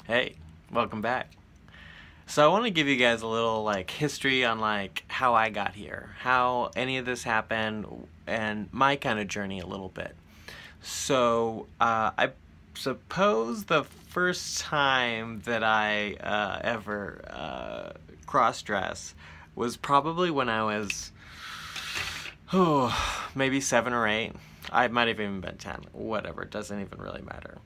Hey, welcome back. So I want to give you guys a little history on how I got here, how any of this happened, and my kind of journey a little bit. So I suppose the first time that I ever cross dress was probably when I was maybe 7 or 8. I might have even been 10. Whatever, it doesn't even really matter.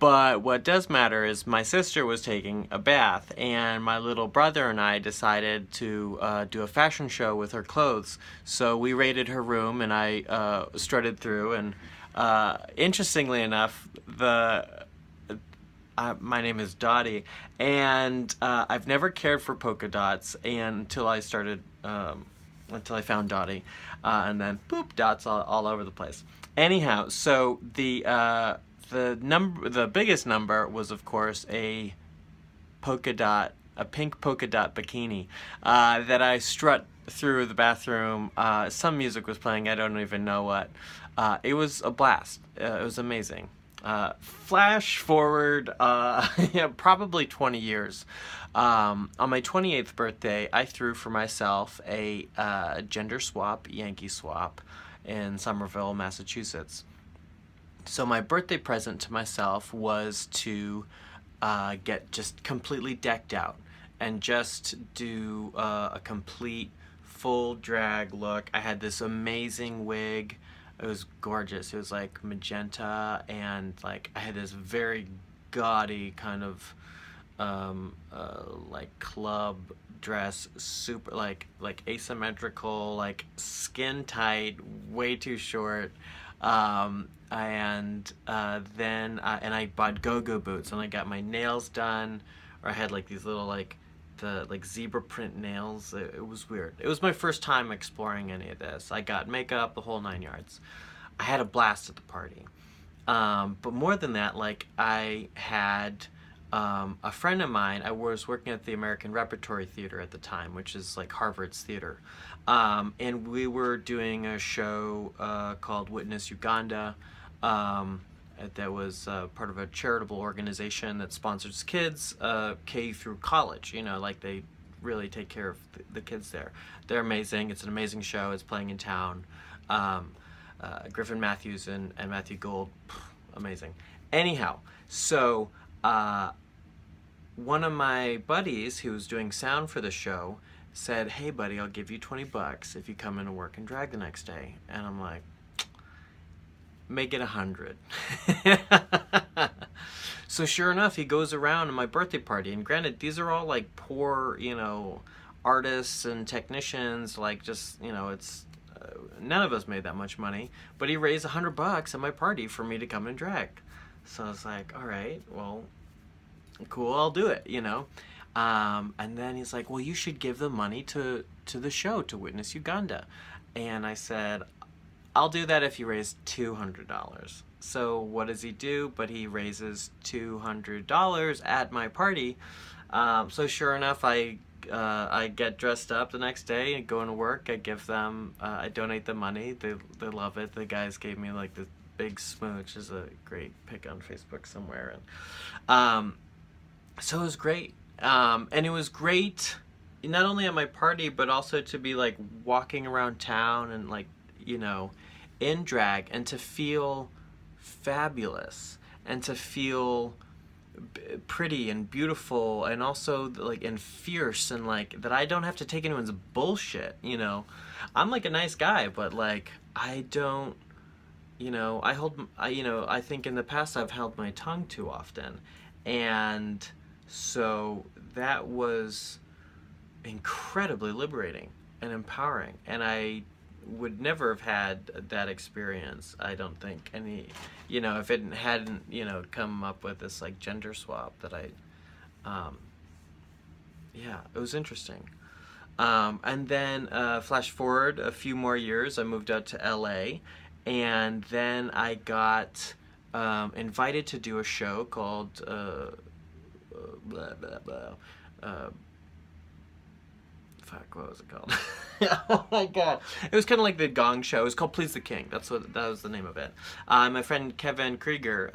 But what does matter is my sister was taking a bath, and my little brother and I decided to do a fashion show with her clothes. So we raided her room, and I strutted through. And interestingly enough, my name is Dottie, and I've never cared for polka dots until I found Dottie, and then boop, dots all over the place. Anyhow, so the biggest number was, of course, a pink polka dot bikini that I strut through the bathroom. Some music was playing, I don't even know what. It was a blast. It was amazing. Flash forward, probably 20 years. On my 28th birthday, I threw for myself a gender swap, Yankee swap, in Somerville, Massachusetts. So my birthday present to myself was to get just completely decked out and just do a complete full drag look. I had this amazing wig. It was gorgeous. It was like magenta, and I had this very gaudy kind of club dress, super asymmetrical, skin tight, way too short. And I bought go-go boots, and I got my nails done, or I had these little the zebra print nails. It was weird. It was my first time exploring any of this. I got makeup, the whole 9 yards. I had a blast at the party. But more than that, I had a friend of mine. I was working at the American Repertory Theater at the time, which is Harvard's theater. And we were doing a show called Witness Uganda. That was part of a charitable organization that sponsors kids K through college. They really take care of the kids there. They're amazing. It's an amazing show. It's playing in town. Griffin Matthews and Matthew Gould, amazing. Anyhow, so one of my buddies who was doing sound for the show said, "Hey buddy, I'll give you $20 if you come in and work and drag the next day." And I'm like, make it 100. So sure enough, he goes around in my birthday party, and granted, these are all poor, artists and technicians, it's none of us made that much money, but he raised $100 at my party for me to come and drag. So I was like, all right, well, cool, I'll do it, and then he's like, well, you should give the money to the show, to Witness Uganda. And I said, I'll do that if you raise $200. So what does he do? But he raises $200 at my party. So sure enough, I get dressed up the next day and go into work. I give them, I donate the money. They love it. The guys gave me this big smooch. Is a great pic on Facebook somewhere. And so it was great. And it was great not only at my party, but also to be walking around town and in drag, and to feel fabulous, and to feel pretty and beautiful, and also and fierce, and that I don't have to take anyone's bullshit. I'm a nice guy, but I don't, I think in the past I've held my tongue too often, and so that was incredibly liberating and empowering, and I would never have had that experience, I don't think, if it hadn't come up with this gender swap that it was interesting. And then flash forward a few more years, I moved out to LA, and then I got invited to do a show called what was it called? Oh my god. It was kind of like the Gong Show. It was called Please the King. That was the name of it. My friend Kevin Krieger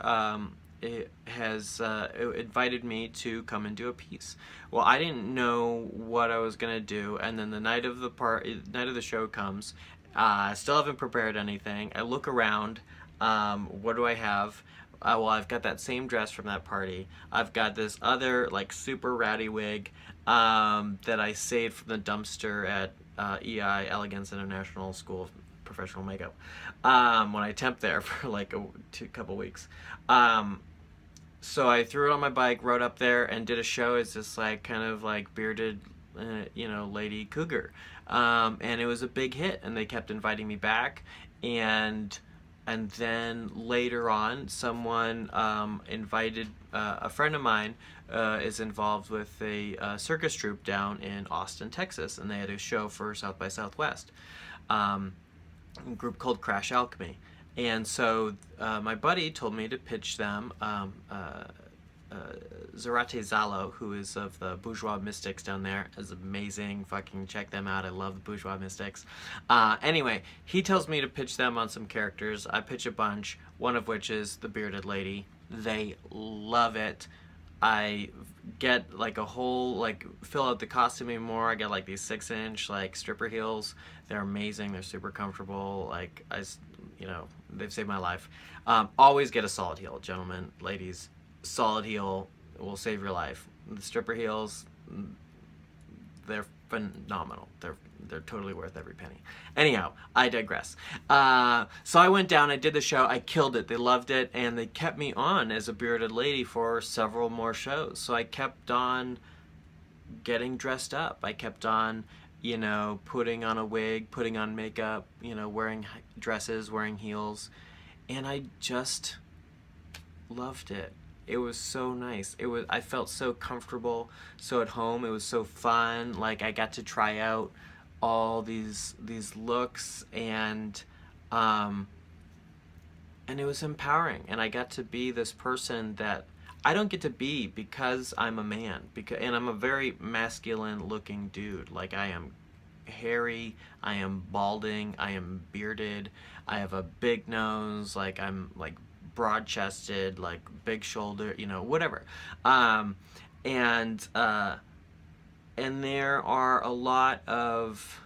it has invited me to come and do a piece. Well, I didn't know what I was gonna do, and then the night of the show comes. I still haven't prepared anything. I look around. What do I have? Well, I've got that same dress from that party. I've got this other like super ratty wig that I saved from the dumpster at EI, Elegance International School of Professional Makeup, when I temped there for like a couple weeks. So I threw it on my bike, rode up there, and did a show as this like kind of like bearded, lady cougar, and it was a big hit. And they kept inviting me back, and then later on, someone invited a friend of mine is involved with a circus troupe down in Austin, Texas, and they had a show for South by Southwest, a group called Crash Alchemy. And so my buddy told me to pitch them Zarate Zalo, who is of the Bourgeois Mystics down there, is amazing. Fucking check them out. I love the Bourgeois Mystics. Anyway, he tells me to pitch them on some characters. I pitch a bunch, one of which is the bearded lady. They love it. I get like a whole, like, fill out the costuming more. I get like these 6-inch like stripper heels. They're amazing. They're super comfortable. Like, they've saved my life. Always get a solid heel, gentlemen, ladies. Solid heel will save your life. The stripper heels, they're phenomenal. They're totally worth every penny. Anyhow, I digress. So I went down, I did the show, I killed it. They loved it, and they kept me on as a bearded lady for several more shows. So I kept on getting dressed up. I kept on, putting on a wig, putting on makeup, wearing dresses, wearing heels, and I just loved it. It was so nice. I felt so comfortable, so at home. It was so fun. Like, I got to try out all these looks, and it was empowering. And I got to be this person that I don't get to be because I'm a man. And I'm a very masculine-looking dude. Like, I am hairy, I am balding, I am bearded, I have a big nose, like, I'm like broad-chested, like big shoulder, whatever. And there are a lot of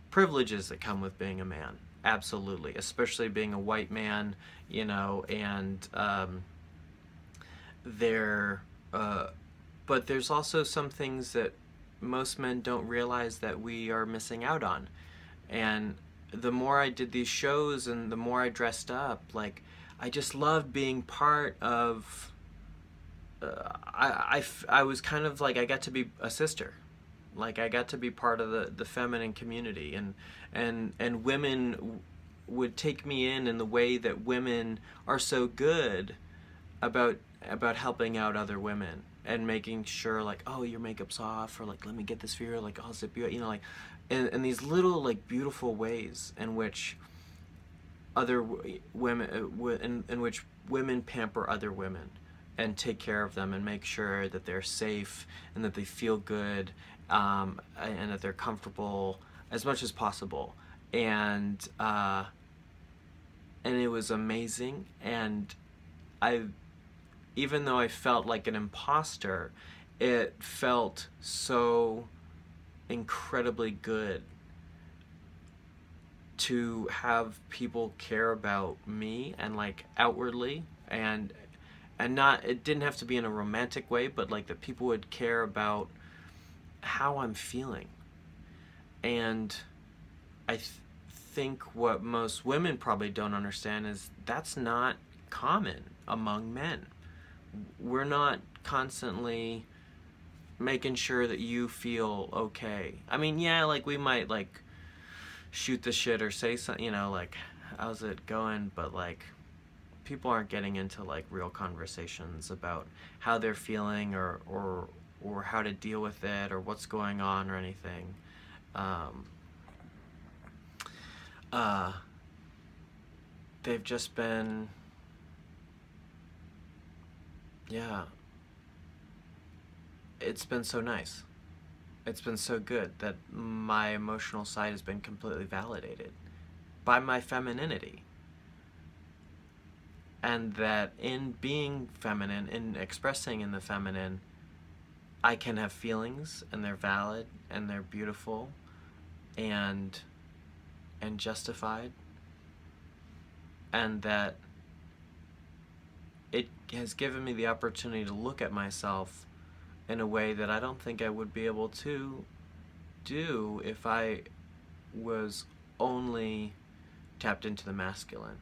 privileges that come with being a man. Absolutely, especially being a white man, and but there's also some things that most men don't realize that we are missing out on. And the more I did these shows and the more I dressed up, like, I just loved being part of. I was kind of like, I got to be a sister, like I got to be part of the feminine community, and women would take me in the way that women are so good about helping out other women and making sure, like, oh, your makeup's off, or like, let me get this for you, like, I'll zip you, like, in these little like beautiful ways in which other women, in which women pamper other women and take care of them and make sure that they're safe and that they feel good, and that they're comfortable as much as possible. And it was amazing. And even though I felt like an imposter, it felt so incredibly good to have people care about me, and like outwardly, and not, it didn't have to be in a romantic way, but like that people would care about how I'm feeling. And I think what most women probably don't understand is that's not common among men. We're not constantly making sure that you feel okay. I mean, yeah, like we might like shoot the shit or say something, like, how's it going? But like, people aren't getting into like real conversations about how they're feeling, or how to deal with it, or what's going on, or anything. They've just been, yeah, it's been so nice. It's been so good that my emotional side has been completely validated by my femininity. and that in being feminine, in expressing in the feminine, I can have feelings, and they're valid, and they're beautiful, and justified, and that it has given me the opportunity to look at myself in a way that I don't think I would be able to do if I was only tapped into the masculine.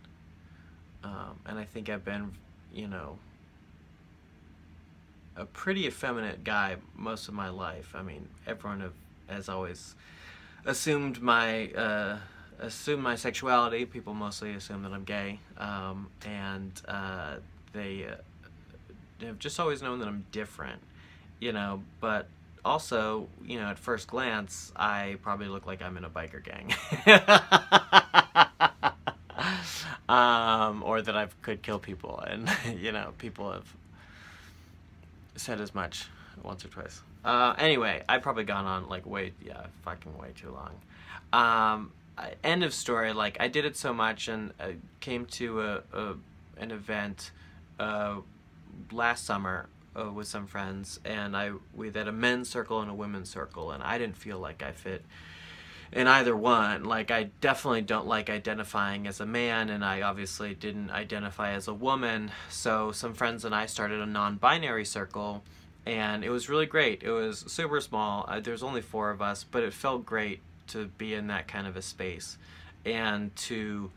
And I think I've been, you know, a pretty effeminate guy most of my life. I mean, everyone has always assumed my sexuality. People mostly assume that I'm gay, and they have just always known that I'm different, you know. But also, you know, at first glance, I probably look like I'm in a biker gang. Or that I could kill people, and you know, people have said as much once or twice. Anyway, I've probably gone on like fucking way too long. End of story. Like, I did it so much, and I came to an event last summer with some friends, and we had a men's circle and a women's circle, and I didn't feel like I fit in either one. Like, I definitely don't like identifying as a man, and I obviously didn't identify as a woman. So some friends and I started a non-binary circle, and it was really great. It was super small. There's only 4 of us, but it felt great to be in that kind of a space, and to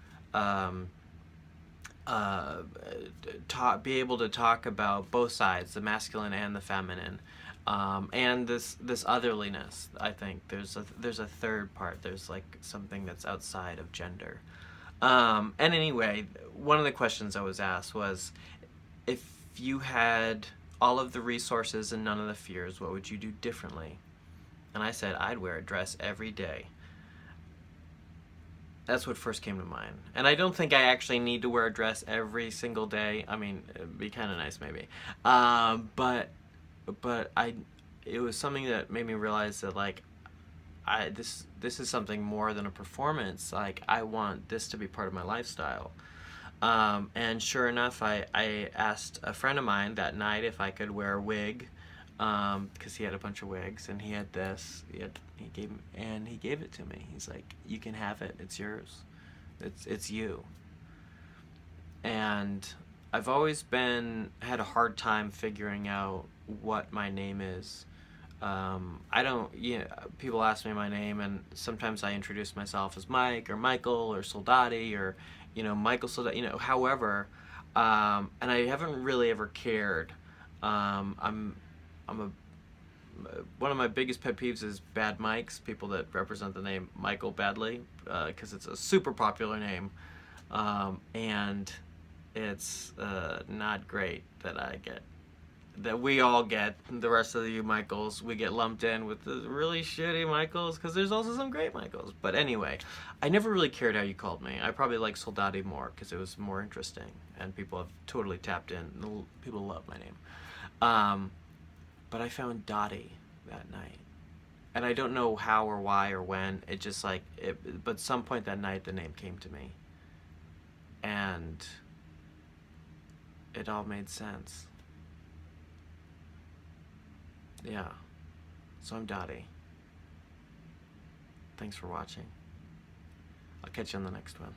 be able to talk about both sides, the masculine and the feminine. And this otherliness. I think there's a third part. There's like something that's outside of gender. And anyway, one of the questions I was asked was, if you had all of the resources and none of the fears, what would you do differently? And I said, I'd wear a dress every day. That's what first came to mind. And I don't think I actually need to wear a dress every single day. I mean, it'd be kind of nice maybe. But it was something that made me realize that, like, this is something more than a performance. Like, I want this to be part of my lifestyle. And sure enough, I asked a friend of mine that night if I could wear a wig, because he had a bunch of wigs, and he had this. He gave it to me. He's like, "You can have it. It's yours. It's you." And I've always had a hard time figuring out what my name is. People ask me my name, and sometimes I introduce myself as Mike or Michael or Soldati, or, you know, Michael Soldati, you know, however, and I haven't really ever cared. One of my biggest pet peeves is bad Mikes, people that represent the name Michael badly, because it's a super popular name, and it's not great that we all get, the rest of you Michaels, we get lumped in with the really shitty Michaels, because there's also some great Michaels. But anyway, I never really cared how you called me. I probably like Soldati more, because it was more interesting, and people have totally tapped in. People love my name. But I found Dottie that night. And I don't know how or why or when. It just but at some point that night the name came to me. And it all made sense. Yeah. So I'm Dottie. Thanks for watching. I'll catch you on the next one.